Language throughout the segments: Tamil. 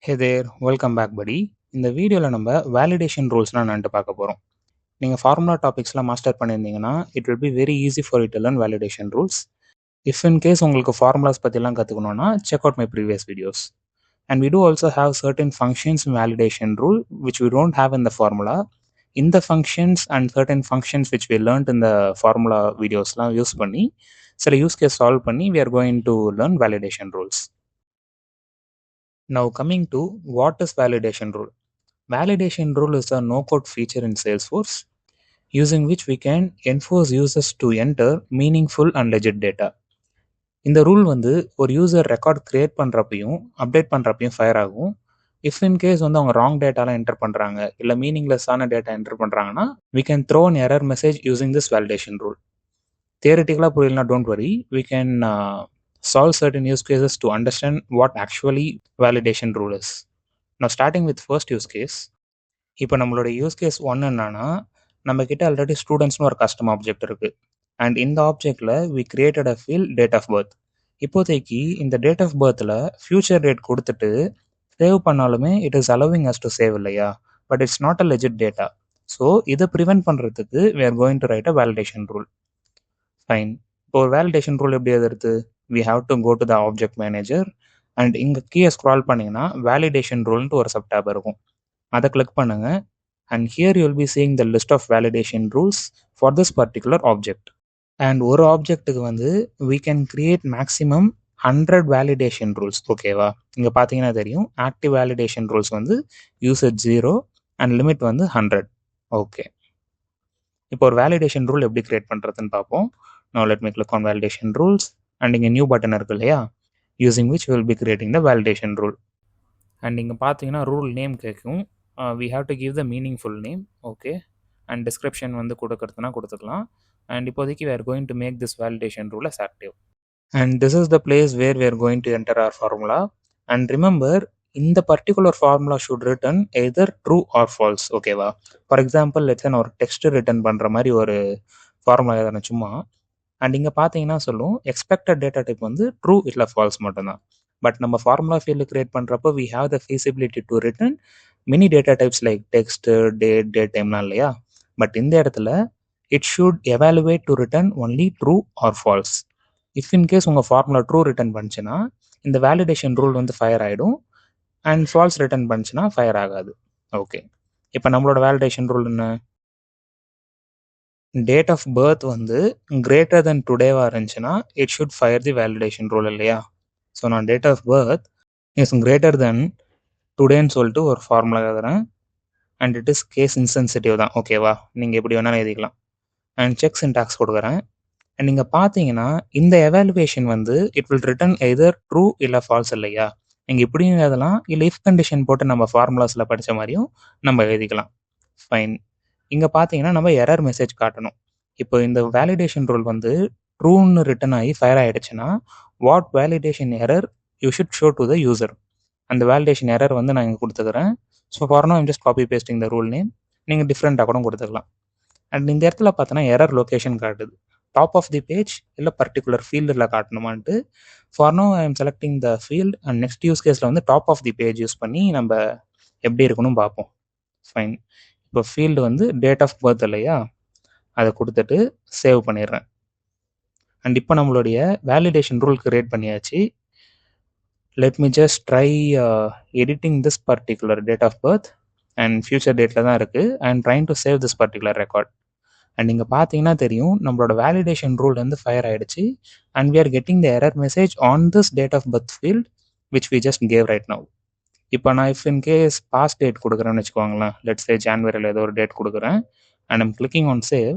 Hey there, welcome back buddy. இந்த வீடியோவில் நம்ம வேலிடேஷன் ரூல்ஸ்னால் என்னன்ட்டு பார்க்க போகிறோம். நீங்கள் ஃபார்முலா டாபிக்ஸ்லாம் மாஸ்டர் பண்ணியிருந்தீங்கன்னா it will be very easy for you to learn validation rules. If in case உங்களுக்கு ஃபார்முலாஸ் பற்றிலாம் கற்றுக்கணுன்னா check out my previous videos. And we do also have certain functions in validation rule which we don't have in the formula. இந்த functions and certain functions which we learned in the formula வீடியோஸ்லாம் யூஸ் பண்ணி சில யூஸ் கேஸ் சால்வ் பண்ணி we are going to learn validation rules. Now coming to what is validation rule. Validation rule is a no-code feature in Salesforce using which we can enforce users to enter meaningful and legit data. இந்த ரூல் வந்து ஒரு யூசர் ரெக்கார்ட் கிரியேட் பண்ணுறப்பையும் அப்டேட் பண்ணுறப்பையும் ஃபயர் ஆகும். இஃப் இன் கேஸ் வந்து அவங்க ராங் டேட்டாலாம் என்டர் பண்ணுறாங்க இல்லை மீனிங்லெஸ்ஸான டேட்டா என்டர் பண்ணுறாங்கன்னா we can throw an error message using this validation rule. தியரிட்டிக்கலாக புரியலனா don't worry, we can solve certain use cases to understand what actually validation rule is. Now starting with first use case. இப்போ நம்மளோட யூஸ் கேஸ் ஒன்று என்னன்னா, நம்ம கிட்ட ஆல்ரெடி ஸ்டூடெண்ட்ஸ்னு ஒரு கஸ்டம் ஆப்ஜெக்ட் இருக்கு. அண்ட் இந்த ஆப்ஜெக்ட்ல we created a field date of birth. இப்போதைக்கு இந்த டேட் ஆஃப் பர்த்தில் ஃபியூச்சர் டேட் கொடுத்துட்டு சேவ் பண்ணாலுமே it is allowing us to save இல்லையா, but it's not a legit data. So இதை ப்ரிவென்ட் பண்ணுறதுக்கு we are going to write a validation rule. Fine. இப்போ ஒரு வேலிடேஷன் ரூல் எப்படி எதிர்த்து we have to go to the object manager and இங்கே கீழே ஸ்க்ரால் பண்ணிங்கன்னா வேலிடேஷன் ரூல்ன்ட்டு ஒரு சப் டேப் இருக்கும். அதை கிளிக் பண்ணுங்க and here you will be seeing the list of validation rules for this particular object. And ஒரு ஆப்ஜெக்ட்டுக்கு வந்து we can create maximum 100 validation rules. ஓகேவா, இங்கே பார்த்தீங்கன்னா தெரியும் ஆக்டிவ் வேலிடேஷன் ரூல்ஸ் வந்து யூசேஜ் 0 அண்ட் லிமிட் வந்து 100. ஓகே, இப்போ ஒரு வேலிடேஷன் ரூல் எப்படி கிரியேட் பண்ணுறதுன்னு பார்ப்போம். now let me click on validation rules and இங்கே நியூ பட்டன் இருக்கு இல்லையா, using which we will be creating the validation rule. And இங்கே பார்த்தீங்கன்னா ரூல் நேம் கேட்கும். we have to give the meaningful name. Okay, and description வந்து கொடுக்கறதுனா கொடுத்துக்கலாம். அண்ட் இப்போதைக்கு we are going to make this validation rule as active. And this is the place where we are going to enter our formula. And remember, இந்த particular formula should return either true or false. ஓகேவா, ஃபார் எக்ஸாம்பிள் லெட்ஸ் நான் ஒரு டெக்ஸ்ட் ரிட்டன் பண்ணுற மாதிரி ஒரு ஃபார்முலா எதான சும்மா. அண்ட் இங்கே பார்த்தீங்கன்னா சொல்லும் எக்ஸ்பெக்டட் டேட்டா டைப் வந்து ட்ரூ இல்லை ஃபால்ஸ் மட்டும்தான். பட் நம்ம ஃபார்முலா ஃபீல்டு கிரியேட் பண்ணுறப்போ we have the feasibility to return many data types like text, date, date timeலாம் இல்லையா. பட் இந்த இடத்துல it should evaluate to return only true or false. if in case உங்கள் ஃபார்முலா ட்ரூ ரிட்டர்ன் பண்ணுச்சுன்னா இந்த வேலிடேஷன் ரூல் வந்து ஃபயர் ஆகிடும் அண்ட் ஃபால்ஸ் ரிட்டர்ன் பண்ணுச்சுன்னா ஃபயர் ஆகாது. ஓகே, இப்போ நம்மளோட வேலிடேஷன் ரூல் என்ன, டேட் ஆஃப் பர்த் வந்து கிரேட்டர் தென் டுடேவாக இருந்துச்சுன்னா it should fire the validation rule இல்லையா. ஸோ நான் date of birth is greater than டுடேன்னு சொல்லிட்டு ஒரு ஃபார்முலா எழுதுறேன் and it is case insensitive தான். ஓகேவா, நீங்கள் எப்படி வேணாலும் எழுதிக்கலாம். அண்ட் செக் சின்டாக்ஸ் கொடுக்குறேன். அண்ட் நீங்கள் பார்த்தீங்கன்னா இந்த எவாலுவேஷன் வந்து it will return either true இல்லை ஃபால்ஸ் இல்லையா. நீங்கள் இப்படியும் எழுதலாம், இல்லை இஃப் கண்டிஷன் போட்டு நம்ம ஃபார்முலாஸில் படித்த மாதிரியும் நம்ம எழுதிக்கலாம். ஃபைன். இங்கே பார்த்தீங்கன்னா நம்ம எரர் மெசேஜ் காட்டணும். இப்போ இந்த வேலிடேஷன் ரூல் வந்து ட்ரூன்னு ரிட்டன் ஆகி ஃபயர் ஆகிடுச்சுன்னா what validation error you should show to the user. அந்த வேலிடேஷன் எரர் வந்து நான் இங்கே கொடுத்துக்கிறேன். So for now I'm just copy pasting the rule name. நீங்கள் டிஃப்ரெண்ட்டாக கூட கொடுத்துக்கலாம். அண்ட் இந்த இடத்துல பார்த்தோன்னா எரர் லொக்கேஷன் காட்டுது, டாப் ஆஃப் தி பேஜ் இல்லை பர்டிகுலர் ஃபீல்டில் காட்டணுமான்ட்டு. For now I am selecting the field and next use கேஸில் வந்து top of the page use பண்ணி நம்ம எப்படி இருக்கணும் பார்ப்போம். ஃபைன். இப்போ ஃபீல்டு வந்து டேட் ஆஃப் பர்த் இல்லையா, அதை கொடுத்துட்டு சேவ் பண்ணிடுறேன். அண்ட் இப்போ நம்மளுடைய வேலிடேஷன் ரூல் கிரியேட் பண்ணியாச்சு. Let me just try editing this particular date of birth and future டேட்டில் தான் இருக்குது. And trying to save this particular record. And இங்கே பார்த்தீங்கன்னா தெரியும் நம்மளோட வேலிடேஷன் ரூல் வந்து ஃபயர் ஆகிடுச்சு and we are getting the error message on this date of birth field which we just gave right now. இப்போ நான் if in case past date கொடுக்குறேன்னு வச்சுக்கோங்களேன், லெட்ஸ் சே ஜான்வரியில் ஏதோ ஒரு டேட் கொடுக்குறேன் and I'm clicking on save,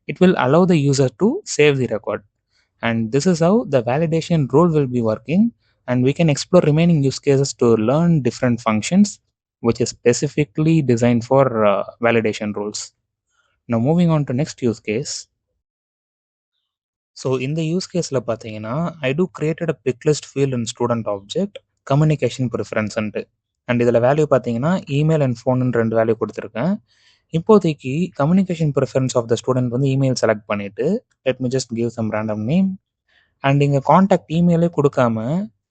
it will allow the user to save the record. And this is have the validation rule will be working and we can explore remaining use cases to learn different functions which is specifically designed for validation rules. Now moving on to next use case. So in the use case la pathina I do created a pick list field in student object communication preference and idhula value pathina email and phone nu rendu value kuduthirken. இப்போதைக்கு communication preference of the student வந்து email select பண்ணிட்டு let me just give some random name and இங்க காண்டாக்ட் இமெயிலே கொடுக்காம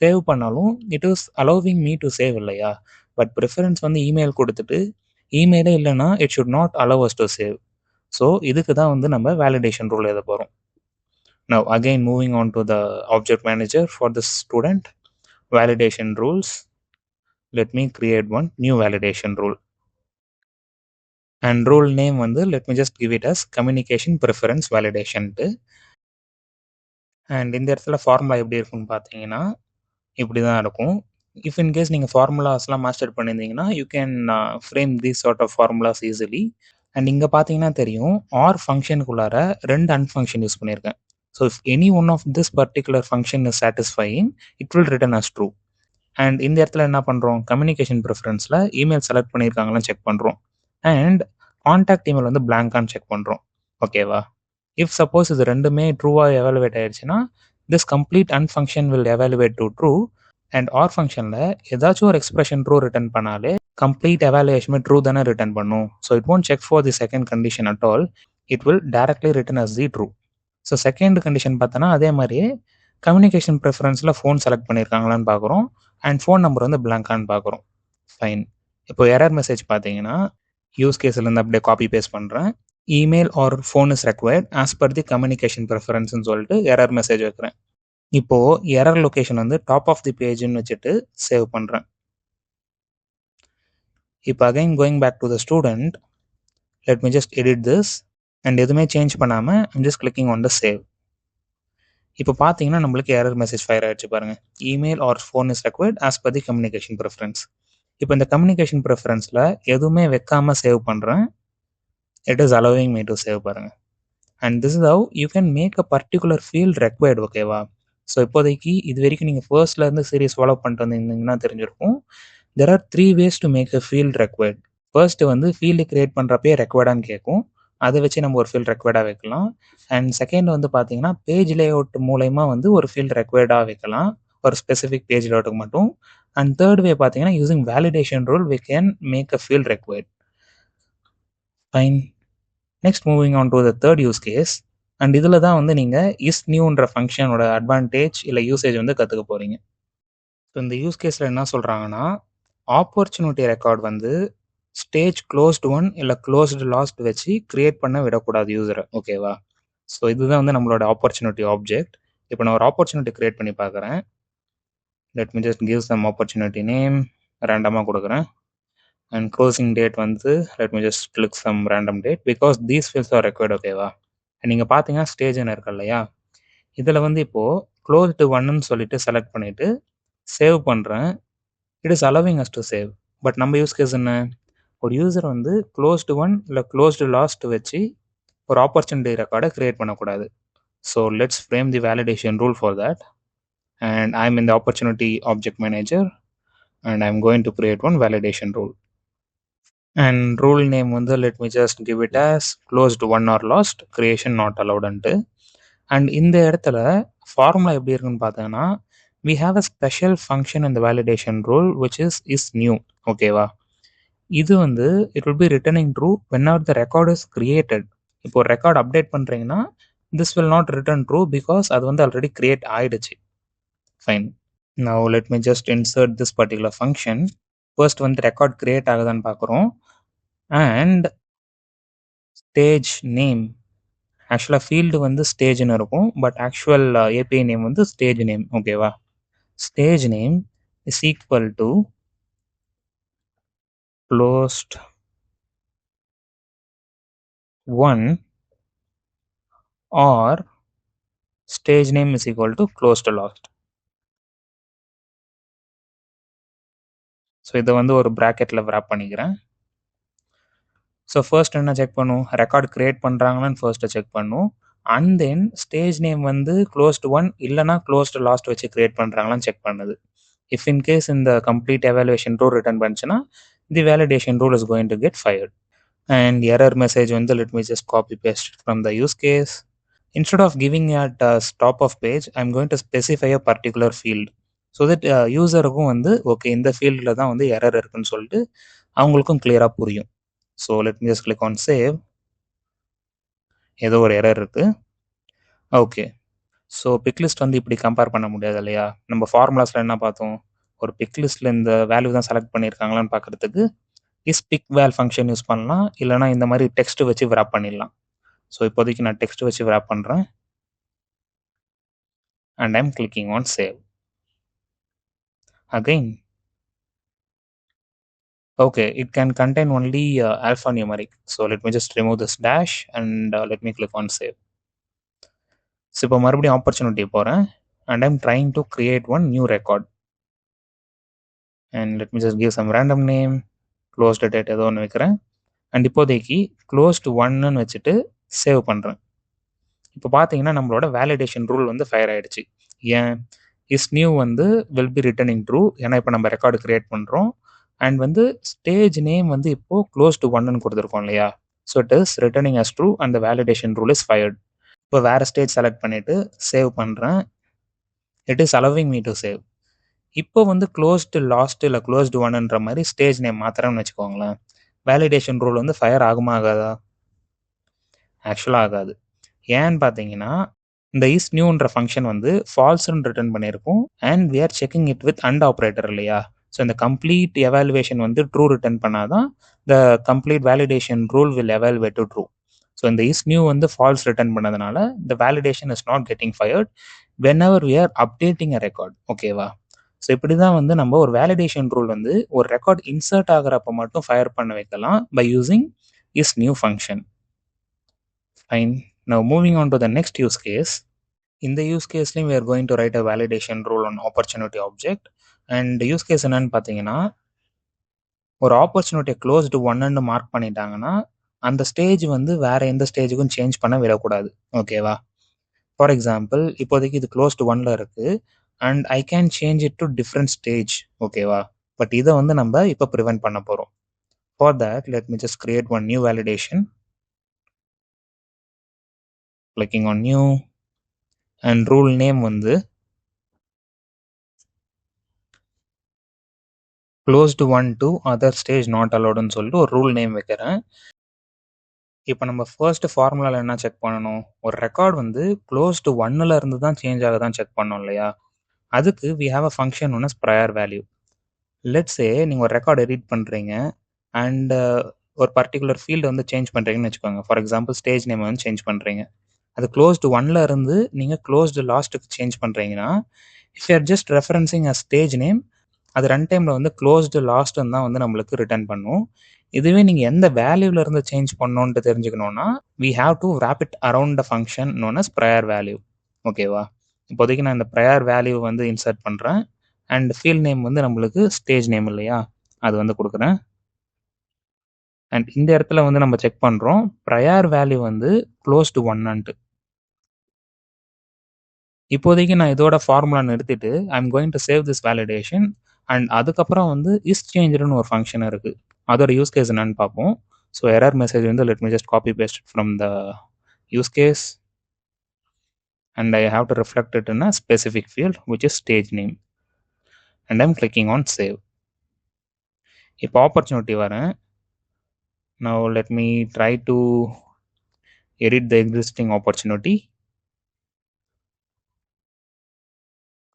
சேவ் பண்ணாலும் it is allowing me to save இல்லையா? பட் ப்ரிஃபரன்ஸ் வந்து இமெயில் கொடுத்துட்டு இமெயிலே இல்லைன்னா it should not allow us to save. So இதுக்கு தான் வந்து நம்ம வேலிடேஷன் ரூல் எழுத போகிறோம். Now again moving on to the object manager for the student. Validation rules. Let me create one new validation rule. And rule name வந்து let me just give it as communication preference validation. And இந்த இடத்துல ஃபார்முலா எப்படி இருக்குன்னு பார்த்தீங்கன்னா இப்படி தான் இருக்கும். இஃப் இன் கேஸ் நீங்கள் ஃபார்முலாஸ்லாம் மாஸ்டர் பண்ணியிருந்தீங்கன்னா you can frame these sort of formulas easily. And இங்கே பார்த்தீங்கன்னா தெரியும் ஆர் ஃபங்க்ஷனுக்குள்ளார 2 அன்ஃபங்க்ஷன் யூஸ் பண்ணியிருக்கேன். So if any one of this particular function is satisfying it will return as true. And இந்த இடத்துல என்ன பண்ணுறோம், கம்யூனிகேஷன் ப்ரிஃபரன்ஸில் இமெயில் செலக்ட் பண்ணியிருக்காங்களான்னு செக் பண்ணுறோம். அண்ட் கான்டாக்ட் இமெயில் வந்து பிளாங்கான்னு செக் பண்ணுறோம். ஓகேவா? இஃப் சப்போஸ் இது ரெண்டுமே ட்ரூவாக எவாலுவேட் ஆயிடுச்சுன்னா this complete அன்ஃபங்க்ஷன் will evaluate to true. And or ஃபங்க்ஷனில் ஏதாச்சும் ஒரு எக்ஸ்பிரஷன் ட்ரூ ரிட்டர்ன் பண்ணாலே கம்ப்ளீட் எவாலுவேஷனுமே ட்ரூ தானே ரிட்டர்ன் பண்ணும். So it won't check for the second condition at all. It will directly return as the true. So second condition பார்த்தோன்னா அதே மாதிரியே கம்யூனிகேஷன் ப்ரிஃபரன்ஸில் ஃபோன் செலக்ட் பண்ணியிருக்காங்களான்னு பார்க்குறோம். அண்ட் ஃபோன் நம்பர் வந்து பிளாங்கான்னு பார்க்குறோம். ஃபைன். இப்போ எரர் மெசேஜ் பார்த்தீங்கன்னா யூஸ் கேஸ்லேருந்து அப்படியே காப்பி பேஸ்ட் பண்ணுறேன். Email or phone is required as per the communication ப்ரிஃபரன்ஸ்னு சொல்லிட்டு எரர் மெசேஜ் வைக்கிறேன். இப்போது எரர் லொக்கேஷன் வந்து டாப் ஆஃப் தி பேஜ்னு வச்சுட்டு சேவ் பண்ணுறேன். இப்போ again going back to the student, let me just edit this. And எதுவுமே சேஞ்ச் பண்ணாமல் I'm just clicking on the save. இப்போ பார்த்தீங்கன்னா நம்மளுக்கு எரர் மெசேஜ் ஃபயர் ஆகிடுச்சு பாருங்கள். Email or phone is required as per the communication preference. இப்போ இந்த கம்யூனிகேஷன் ப்ரிஃபரன்ஸில் எதுவுமே வைக்காமல் சேவ் பண்ணுறேன். It is allowing me to save பாருங்கள். And this is how you can make a particular field required. ஓகேவா? ஸோ இப்போதைக்கு இது வரைக்கும் நீங்கள் ஃபர்ஸ்ட்லேருந்து சீரிஸ் ஃபாலோ பண்ணிட்டு வந்தீங்கன்னா தெரிஞ்சிருக்கும். There are 3 ways to make a field required. First வந்து ஃபீல்டு கிரியேட் பண்ணுறப்பே ரெக்வயர்டான்னு கேட்கும். அதை வச்சு நம்ம ஒரு ஃபீல்ட் ரெக்வயர்டாக வைக்கலாம். அண்ட் செகண்ட் வந்து பார்த்தீங்கன்னா பேஜ் லேஅவுட் மூலயமா வந்து ஒரு ஃபீல்ட் ரெக்வயர்டாக வைக்கலாம், ஒரு ஸ்பெசிஃபிக் பேஜ் லேஅவுட்டுக்கு மட்டும். அண்ட் தேர்ட் வே பார்த்தீங்கன்னா using validation rule we can make a field required. Fine. Next moving on to the third use case. And இதில் தான் வந்து நீங்கள் இஸ் நியூன்ற ஃபங்க்ஷனோட அட்வான்டேஜ் இல்லை யூசேஜ் வந்து கற்றுக்க போகிறீங்க. ஸோ இந்த யூஸ் கேஸில் என்ன சொல்கிறாங்கன்னா ஆப்பர்ச்சுனிட்டி ரெக்கார்ட் வந்து ஸ்டேஜ் க்ளோஸ்டு 1 இல்லை க்ளோஸ்டு லாஸ்ட் வச்சு கிரியேட் பண்ண விடக்கூடாது யூஸரை. ஓகேவா? ஸோ இதுதான் வந்து நம்மளோட ஆப்பர்ச்சுனிட்டி ஆப்ஜெக்ட். இப்போ நான் ஒரு ஆப்பர்ச்சுனிட்டி கிரியேட் பண்ணி பார்க்குறேன். Let me just give some opportunity name ரேண்டமாக கொடுக்குறேன். அண்ட் க்ளோசிங் டேட் வந்து let me just click some random date because these fields are required. ஓகேவா? நீங்கள் பார்த்தீங்கன்னா ஸ்டேஜ்னு இருக்கு இல்லையா, இதில் வந்து இப்போது க்ளோஸ்டு 1ன்னு சொல்லிட்டு செலக்ட் பண்ணிவிட்டு சேவ் பண்ணுறேன். It is allowing us to save. But நம்ம யூஸ் கேஸ் என்ன, ஒரு யூசர் வந்து க்ளோஸ்டு 1 இல்லை க்ளோஸ்டு லாஸ்ட் வச்சு ஒரு ஆப்பர்ச்சுனிட்டி ரெக்கார்டை கிரியேட் பண்ணக்கூடாது. So let's frame the validation rule for that. And I am in the opportunity object manager and I am going to create one validation rule. And rule name வந்து let me just give it as closed 1 or lost creation not அலவுடுன்ட்டு. அண்ட் இந்த இடத்துல ஃபார்முலா எப்படி இருக்குன்னு பார்த்தீங்கன்னா we have a special function in the validation rule which is new. ஓகேவா? இது வந்து it will be returning true whenever the record is created. இப்போ ரெக்கார்ட் அப்டேட் பண்ணுறீங்கன்னா this will not return true because அது வந்து ஆல்ரெடி கிரியேட் ஆயிடுச்சு. Fine. now let me just insert this particular function. First வந்து ரெக்கார்ட் கிரியேட் ஆகுதான்னு பார்க்குறோம். அண்ட் ஸ்டேஜ் நேம், ஆக்சுவலாக ஃபீல்டு வந்து ஸ்டேஜ்னு இருக்கும், பட் ஆக்சுவல் ஏபிஐ நேம் வந்து ஸ்டேஜ் நேம். ஓகேவா? Stage name is equal to closed 1 or stage name is equal to closed last. So இதை வந்து ஒரு ப்ராக்கெட்டில் wrap பண்ணிக்கிறேன். ஸோ ஃபர்ஸ்ட் என்ன செக் பண்ணும், ரெக்கார்ட் கிரியேட் பண்ணுறாங்கன்னு ஃபர்ஸ்ட்டு செக் பண்ணும். அண்ட் தென் ஸ்டேஜ் நேம் வந்து க்ளோஸ்டு 1 இல்லைனா க்ளோஸ்டு லாஸ்ட் வச்சு கிரியேட் பண்ணுறாங்களான்னு செக் பண்ணுது. இஃப் இன் கேஸ் இந்த கம்ப்ளீட் எவாலுவேஷன் ரூல் ரிட்டர்ன் பண்ணுச்சுன்னா the validation rule is going to get fired. And error message வந்து let me just copy paste it from the use case. Instead of giving at top of page, I'm going to specify a particular field so that யூசருக்கும் வந்து ஓகே இந்த ஃபீல்டில் தான் வந்து எரர் இருக்குன்னு சொல்லிட்டு அவங்களுக்கும் கிளியராக புரியும். So let me just click on save. ஏதோ ஒரு எரர் இருக்குது. ஓகே. ஸோ பிக் லிஸ்ட் வந்து இப்படி கம்பேர் பண்ண முடியாது இல்லையா? நம்ம ஃபார்முலாஸில் என்ன பார்த்தோம்? ஒரு பிக் லிஸ்ட்டில் இந்த வேல்யூ தான் செலக்ட் பண்ணியிருக்காங்களான்னு பார்க்குறதுக்கு is pick val function use பண்ணலாம், இல்லைனா இந்த மாதிரி டெக்ஸ்ட் வச்சு விராப் பண்ணிடலாம். ஸோ இப்போதைக்கு நான் டெக்ஸ்ட் வச்சு விராப் பண்ணுறேன் and I'm clicking on save. Again, okay, it can contain only alphanumeric. So let me just remove this dash and let me click on save. So இப்போ மறுபடியும் ஆப்பர்ச்சுனிட்டி போகிறேன் and I'm trying to create one new record. And let me just give some random name, closed date ஏதோ ஒன்று வைக்கிறேன். அண்ட் இப்போதைக்கு closed 1ன்னு வச்சுட்டு சேவ் பண்ணுறேன். இப்போ பார்த்தீங்கன்னா நம்மளோட வேலிடேஷன் ரூல் வந்து ஃபயர் ஆயிடுச்சு. ஏன்? இஸ் நியூ வந்து வில் பி ரிட்டர்னிங் ட்ரூ, ஏன்னா இப்போ நம்ம ரெக்கார்டு கிரியேட் பண்ணுறோம். அண்ட் வந்து ஸ்டேஜ் நேம் வந்து இப்போது க்ளோஸ் டு 1ன்னு கொடுத்துருக்கோம் இல்லையா? So it is returning as true and the validation rule is fired. இப்போ வேறு ஸ்டேஜ் செலக்ட் பண்ணிவிட்டு சேவ் பண்ணுறேன். It is allowing me to save. இப்போ வந்து க்ளோஸ்டு லாஸ்ட் இல்லை க்ளோஸ்டு 1ன்ற மாதிரி ஸ்டேஜ் நேம் மாத்திரம்னு வச்சுக்கோங்களேன். வேலிடேஷன் ரூல் வந்து ஃபயர் ஆகுமா ஆகாதா? ஆக்சுவலாக ஆகாது. ஏன்னு பார்த்தீங்கன்னா இந்த இஸ் நியூன்ற ஃபங்க்ஷன் வந்து ஃபால்ஸ்ன்னு ரிட்டர்ன் பண்ணியிருக்கும் and we are checking it with and operator இல்லையா? ஸோ இந்த கம்ப்ளீட் எவாலுவேஷன் வந்து ட்ரூ ரிட்டர்ன் பண்ணாதான் the complete validation rule will evaluate to true. So இந்த இஸ் நியூ வந்து ஃபால்ஸ் ரிட்டர்ன் பண்ணதுனால the validation is not getting fired whenever we are updating a record. ஓகேவா? ஸோ இப்படி தான் வந்து நம்ம ஒரு வேலிடேஷன் ரூல் வந்து ஒரு ரெக்கார்ட் இன்சர்ட் ஆகிறப்ப மட்டும் ஃபயர் பண்ண வைக்கலாம் by using is new function. Fine. Now moving on to the next use case. In the use case we are going to write a validation rule on opportunity object. And use case என்னன்னு பார்த்தீங்கன்னா, ஒரு ஆப்பர்ச்சுனிட்டியை க்ளோஸ்டு 1ன்னு மார்க் பண்ணிட்டாங்கன்னா அந்த ஸ்டேஜ் வந்து வேற எந்த ஸ்டேஜுக்கும் சேஞ்ச் பண்ண விடக்கூடாது. ஓகேவா? ஃபார் எக்ஸாம்பிள் இப்போதைக்கு இது க்ளோஸ்டு 1ல் இருக்குது and I can change it to different stage. ஓகேவா? பட் இதை வந்து நம்ம இப்போ ப்ரிவென்ட் பண்ண போகிறோம். For that let me just create one new validation. Clicking on new and rule name வந்து closed 1 to other stage not அலோடுன்னு சொல்லிட்டு ஒரு ரூல் நேம் வைக்கிறேன். இப்போ நம்ம ஃபர்ஸ்ட் ஃபார்முலாவில் என்ன செக் பண்ணணும்? ஒரு ரெக்கார்ட் வந்து க்ளோஸ்டு 1ல் இருந்து தான் சேஞ்ச் ஆகுதான் செக் பண்ணோம் இல்லையா? அதுக்கு we have a function one as prior value. Let's say நீங்கள் ஒரு ரெக்கார்ட் எடிட் பண்ணுறீங்க அண்ட் ஒரு பர்டிகுலர் ஃபீல்டு வந்து சேஞ்ச் பண்ணுறீங்கன்னு வச்சுக்கோங்க. ஃபார் எக்ஸாம்பிள் ஸ்டேஜ் நேம் வந்து சேஞ்ச் பண்ணுறீங்க. அது க்ளோஸ்டு 1ல் இருந்து நீங்கள் க்ளோஸ்டு லாஸ்ட்டுக்கு சேஞ்ச் பண்ணுறீங்கன்னா if you are just referencing a stage name அது ரன் டைமில் வந்து க்ளோஸ்டு லாஸ்ட்டுன்னு தான் வந்து நம்மளுக்கு ரிட்டர்ன் பண்ணும். இதுவே நீங்கள் எந்த வேல்யூவில் இருந்து சேஞ்ச் பண்ணணுன்ட்டு தெரிஞ்சுக்கணுன்னா we have to wrap it around the function known as prior value. ஓகேவா? இப்போதைக்கு நான் இந்த ப்ரையர் வேல்யூ வந்து இன்சர்ட் பண்ணுறேன் அண்ட் ஃபீல்ட் நேம் வந்து நம்மளுக்கு ஸ்டேஜ் நேம் இல்லையா? அது வந்து கொடுக்குறேன். அண்ட் இந்த இடத்துல வந்து நம்ம செக் பண்ணுறோம் ப்ரையர் வேல்யூ வந்து க்ளோஸ்டு 1ன்ட்டு. இப்போதைக்கு நான் இதோட ஃபார்முலா நிறுத்திட்டு ஐ am going to save this validation and அதுக்கப்புறம் வந்து இஸ் சேஞ்சுன்னு ஒரு ஃபங்க்ஷன் இருக்குது. அதோட யூஸ் கேஸ் என்னன்னு பார்ப்போம். ஸோ எரர் மெசேஜ் வந்து let me just copy paste from the use case and I have to reflect it in a specific field which is stage name and I'm clicking on save. இப்போ ஆப்பர்ச்சுனிட்டி வரேன். Now let me try to edit the existing opportunity.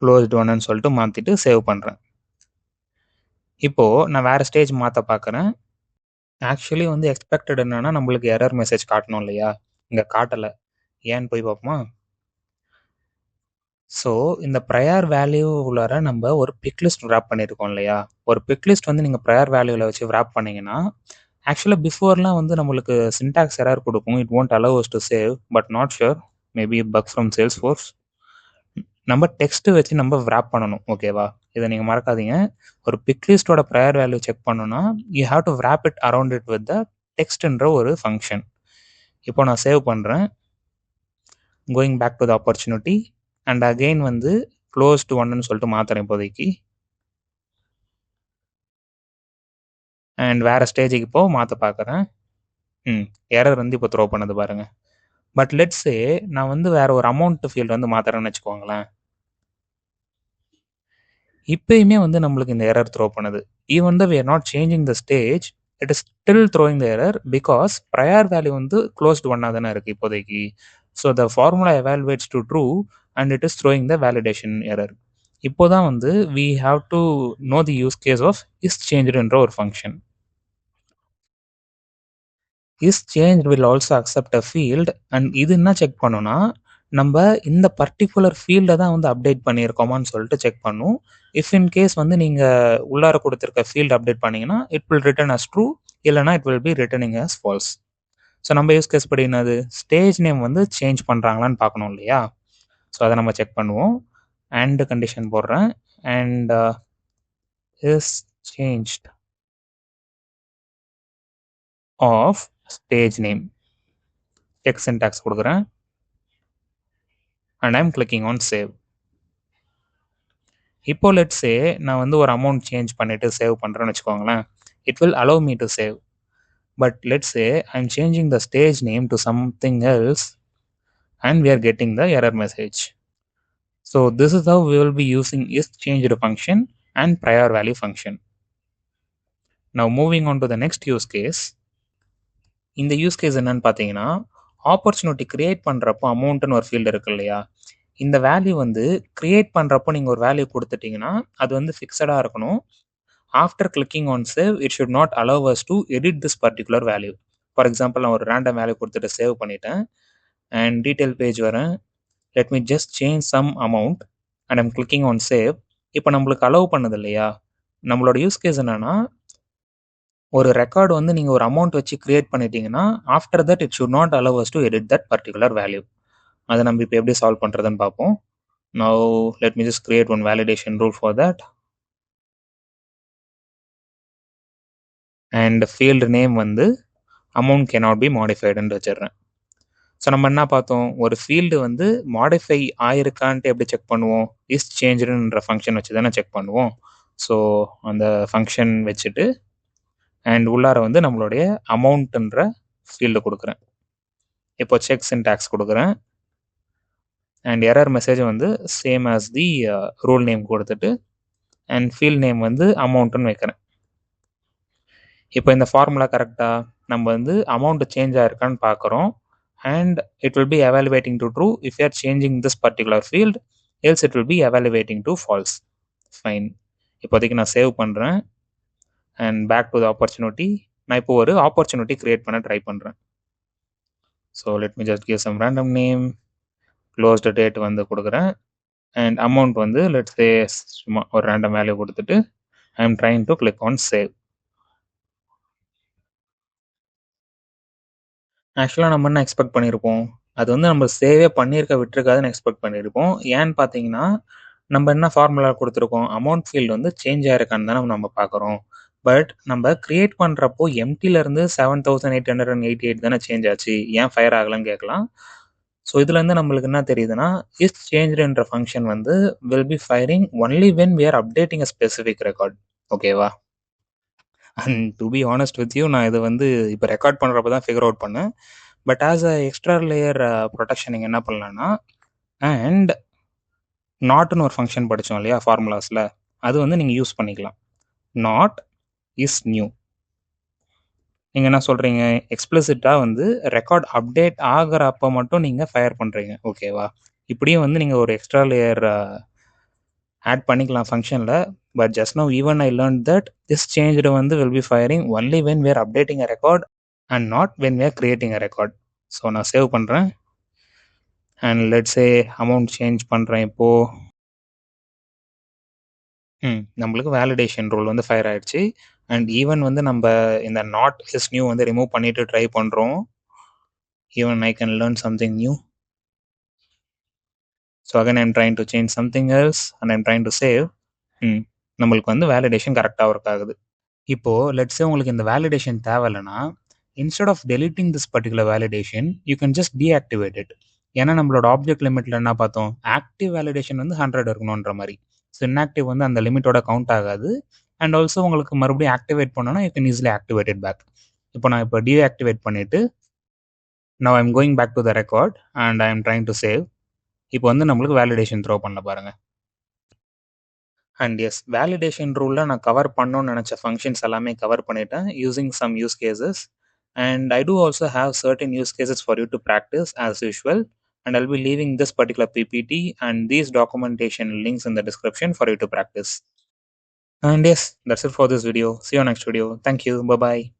Closed 1ன்னு சொல்லிட்டு மாற்றிட்டு சேவ் பண்ணுறேன். இப்போது நான் வேறு ஸ்டேஜ் மாற்ற பார்க்குறேன். ஆக்சுவலி வந்து எக்ஸ்பெக்டட் என்னன்னா நம்மளுக்கு எரர் மெசேஜ் காட்டணும் இல்லையா? இங்கே காட்டலை. ஏன்னு போய் பார்ப்போமா? ஸோ இந்த ப்ரையர் வேல்யூ உள்ளார நம்ம ஒரு பிக் லிஸ்ட் விராப் பண்ணியிருக்கோம் இல்லையா? ஒரு பிக் லிஸ்ட் வந்து நீங்கள் ப்ரையர் வேல்யூவில் வச்சு விராப் பண்ணிங்கன்னா ஆக்சுவலாக பிஃபோர்லாம் வந்து நம்மளுக்கு சின்டாக்ஸ் எரர் கொடுக்கும். It won't allow us to save but not sure maybe bug from Salesforce. நம்ம டெக்ஸ்ட்டு வச்சு நம்ம விராப் பண்ணணும். ஓகேவா? இதை நீங்கள் மறக்காதீங்க. ஒரு பிக் லிஸ்ட்டோட ப்ரையர் வேல்யூ செக் பண்ணணும்னா you have to wrap it around it with the டெக்ஸ்ட்ன்ற ஒரு ஃபங்க்ஷன். இப்போ நான் சேவ் பண்ணுறேன். Going back to the opportunity and again வந்து க்ளோஸ்டு 1ன்னு சொல்லிட்டு மாற்றுறேன் இப்போதைக்கு. அண்ட் வேறு ஸ்டேஜுக்கு இப்போ மாற்ற பார்க்குறேன். எரர் வந்து இப்போ த்ரோ பண்ணது பாருங்கள். பட் லெட்ஸே நான் வந்து வேறு ஒரு அமௌண்ட் ஃபீல்டு வந்து மாற்றுறேன்னு வச்சுக்கோங்களேன். இப்பயுமே வந்து நம்மளுக்கு இந்த எரர் த்ரோ பண்ணுது. Even though we are not changing the stage, it is still throwing the error because prior value வந்து க்ளோஸ்டு 1ஆக தானே இருக்குது இப்போதைக்கு. So the formula evaluates to true and it is throwing the validation error. இப்போ தான் வந்து we have to know the use case of is changed என்ற ஒரு function. Is change will also accept a field and இது என்ன செக் பண்ணுன்னா நம்ம இந்த பர்டிகுலர் ஃபீல்டை தான் வந்து அப்டேட் பண்ணியிருக்கோமான்னு சொல்லிட்டு செக் பண்ணும். இஃப் இன் கேஸ் வந்து நீங்கள் உள்ளார கொடுத்துருக்க ஃபீல்டு அப்டேட் பண்ணீங்கன்னா it will return as true, இல்லைனா it will be returning as false. So நம்ம யூஸ் கேஸ் படி என்னது, ஸ்டேஜ் நேம் வந்து சேஞ்ச் பண்ணுறாங்களான்னு பார்க்கணும் இல்லையா? ஸோ அதை நம்ம செக் பண்ணுவோம். அண்ட் கண்டிஷன் போடுறேன். And is changed of stage name text syntax கொடுக்குறேன் and I'm clicking on save. இப்போ லெட்ஸ் சே நான் வந்து ஒரு அமௌண்ட் சேஞ்ச் பண்ணிட்டு சேவ் பண்ணுறேன்னு வச்சுக்கோங்களேன். It will allow me to save. But let's say I'm changing the stage name to something else and we are getting the error message. So this is how we will be using isChanged function and prior value function. Now moving on to the next use case. இந்த யூஸ் கேஸ் என்னன்னு பார்த்தீங்கன்னா, ஆப்பர்ச்சுனிட்டி கிரியேட் பண்ணுறப்போ அமௌண்ட்டுன்னு ஒரு ஃபீல்டு இருக்கு இல்லையா? இந்த வேல்யூ வந்து கிரியேட் பண்ணுறப்போ நீங்கள் ஒரு வேல்யூ கொடுத்துட்டீங்கன்னா அது வந்து ஃபிக்ஸடாக இருக்கணும். After clicking on save it should not allow us to edit this particular value. For example நான் ஒரு ரேண்டம் வேல்யூ கொடுத்துட்டு சேவ் பண்ணிட்டேன் அண்ட் டீட்டெயில் பேஜ் வரேன். Let me just change some amount and I'm clicking on save. இப்போ நம்மளுக்கு அலோவ் பண்ணது இல்லையா? நம்மளோட யூஸ் கேஸ் என்னன்னா, ஒரு ரெக்கார்டு வந்து நீங்கள் ஒரு அமௌண்ட் வச்சு கிரியேட் பண்ணிட்டீங்கன்னா after that it should not allow us to edit that particular value. அதை நம்ம இப்போ எப்படி சால்வ் பண்ணுறதுன்னு பார்ப்போம். Now let me just create one validation rule for that. And field name வந்து அமௌண்ட் கேனாட் பி மாடிஃபைடுன்னு வச்சிடுறேன். ஸோ நம்ம என்ன பார்த்தோம், ஒரு ஃபீல்டு வந்து மாடிஃபை ஆயிருக்கான்ட்டு எப்படி செக் பண்ணுவோம், இஸ் சேஞ்சுன்ற ஃபங்க்ஷன் வச்சு தானே செக் பண்ணுவோம். ஸோ அந்த ஃபங்க்ஷன் வச்சுட்டு அண்ட் உள்ளார வந்து நம்மளுடைய அமௌண்ட்டுன்ற ஃபீல்டு கொடுக்குறேன். இப்போ செக் சின்டாக்ஸ் கொடுக்குறேன் அண்ட் எரர் மெசேஜ் வந்து same as the rule name கொடுத்துட்டு அண்ட் ஃபீல்ட் நேம் வந்து அமௌண்ட்டுன்னு வைக்கிறேன். இப்போ இந்த ஃபார்முலா கரெக்டாக நம்ம வந்து அமௌண்ட் சேஞ்ச் ஆயிருக்கான்னு பார்க்குறோம் and it will be evaluating to true if you are changing this particular field, else it will be evaluating to false. Fine. இப்போதைக்கு நான் சேவ் பண்ணுறேன் and back to the opportunity. நான் இப்போ ஒரு ஆப்பர்ச்சுனிட்டி கிரியேட் பண்ண ட்ரை பண்ணுறேன். So let me just give some random name, closed date வந்து கொடுக்குறேன் அண்ட் அமௌண்ட் வந்து லெட்ஸ் சே சும்மா ஒரு ரேண்டம் வேல்யூ கொடுத்துட்டு I am trying to click on save. ஆக்சுவலாக நம்ம என்ன எக்ஸ்பெக்ட் பண்ணியிருப்போம், அது வந்து நம்ம சேவே பண்ணியிருக்க விட்டுருக்காதுன்னு எக்ஸ்பெக்ட் பண்ணியிருப்போம். ஏன்னு பார்த்தீங்கன்னா நம்ம என்ன ஃபார்முலா கொடுத்துருக்கோம், அமௌண்ட் ஃபீல்டு வந்து சேஞ்ச் ஆயிருக்கான்னு தானே நம்ம பார்க்குறோம். பட் நம்ம கிரியேட் பண்ணுறப்போ எம்டிலேருந்து 7888 தானே சேஞ்ச் ஆச்சு, ஏன் ஃபயர் ஆகலன்னு கேட்கலாம். ஸோ இதுலேருந்து நம்மளுக்கு என்ன தெரியுதுன்னா, இஸ் சேஞ்சுன்ற ஃபங்க்ஷன் வந்து will be firing only when we are updating a specific record. ஓகேவா? And to be honest with you, நான் இது வந்து இப்போ ரெக்கார்ட் பண்ணுறப்ப தான் ஃபிகர் அவுட் பண்ணேன். But as a extra layer protection நீங்கள் என்ன பண்ணலான்னா, அண்ட் நாட்னு ஒரு ஃபங்க்ஷன் படித்தோம் இல்லையா ஃபார்முலாஸில், அது வந்து நீங்கள் யூஸ் பண்ணிக்கலாம். Not is new. நீங்கள் என்ன சொல்கிறீங்க, எக்ஸ்பிளிசிட்டாக வந்து ரெக்கார்ட் அப்டேட் ஆகிறப்ப மட்டும் நீங்கள் ஃபயர் பண்ணுறீங்க. ஓகேவா? இப்படியும் வந்து நீங்கள் ஒரு எக்ஸ்ட்ரா லேயர் ஆட் பண்ணிக்கலாம் ஃபங்க்ஷனில். But just now even I learn that this change வந்து will be firing only when we are updating a record and not when we are creating a record. So நான் சேவ் பண்ணுறேன் அண்ட் லெட்ஸே அமௌண்ட் சேஞ்ச் பண்ணுறேன். இப்போது நம்மளுக்கு வேலிடேஷன் ரூல் வந்து ஃபயர் ஆயிடுச்சு. அண்ட் ஈவன் வந்து நம்ம இந்த நாட் இஸ் நியூ வந்து ரிமூவ் பண்ணிட்டு ட்ரை பண்ணுறோம். Even I can learn something new. So again I'm trying to change something else and I'm trying to save. நம்மளுக்கு வந்து வேலிடேஷன் கரெக்டாக ஒர்க் ஆகுது. இப்போது லெட்ஸே உங்களுக்கு இந்த வேலிடேஷன் தேவையில்லைன்னா, instead of deleting this particular validation you can just deactivate it. ஏன்னா நம்மளோட ஆப்ஜெக்ட் லிமிட்டில் என்ன பார்த்தோம், ஆக்டிவ் வேலிடேஷன் வந்து 100 இருக்கணுன்ற மாதிரி. ஸோ இன்ஆக்டிவ் வந்து அந்த லிமிட்டோட கவுண்ட் ஆகாது. அண்ட் ஆல்சோ உங்களுக்கு மறுபடியும் ஆக்டிவேட் பண்ணோன்னா you can easily activate it back. இப்போ நான் இப்போ டீஆக்டிவேட் பண்ணிவிட்டு now I am going back to the record and I am trying to save. இப்போ வந்து நம்மளுக்கு வேலிடேஷன் த்ரோ பண்ண பாருங்கள். அண்ட் எஸ், வேலிடேஷன் ரூலில் நான் கவர் பண்ணணும்னு நினச்ச ஃபங்க்ஷன்ஸ் எல்லாமே கவர் பண்ணிட்டேன் using some use cases. And I do also have certain use cases for you to practice as usual. and I'll be leaving this particular PPT and these documentation links in the description for you to practice. And yes, that's it for this video. See you next video. Thank you. Bye bye.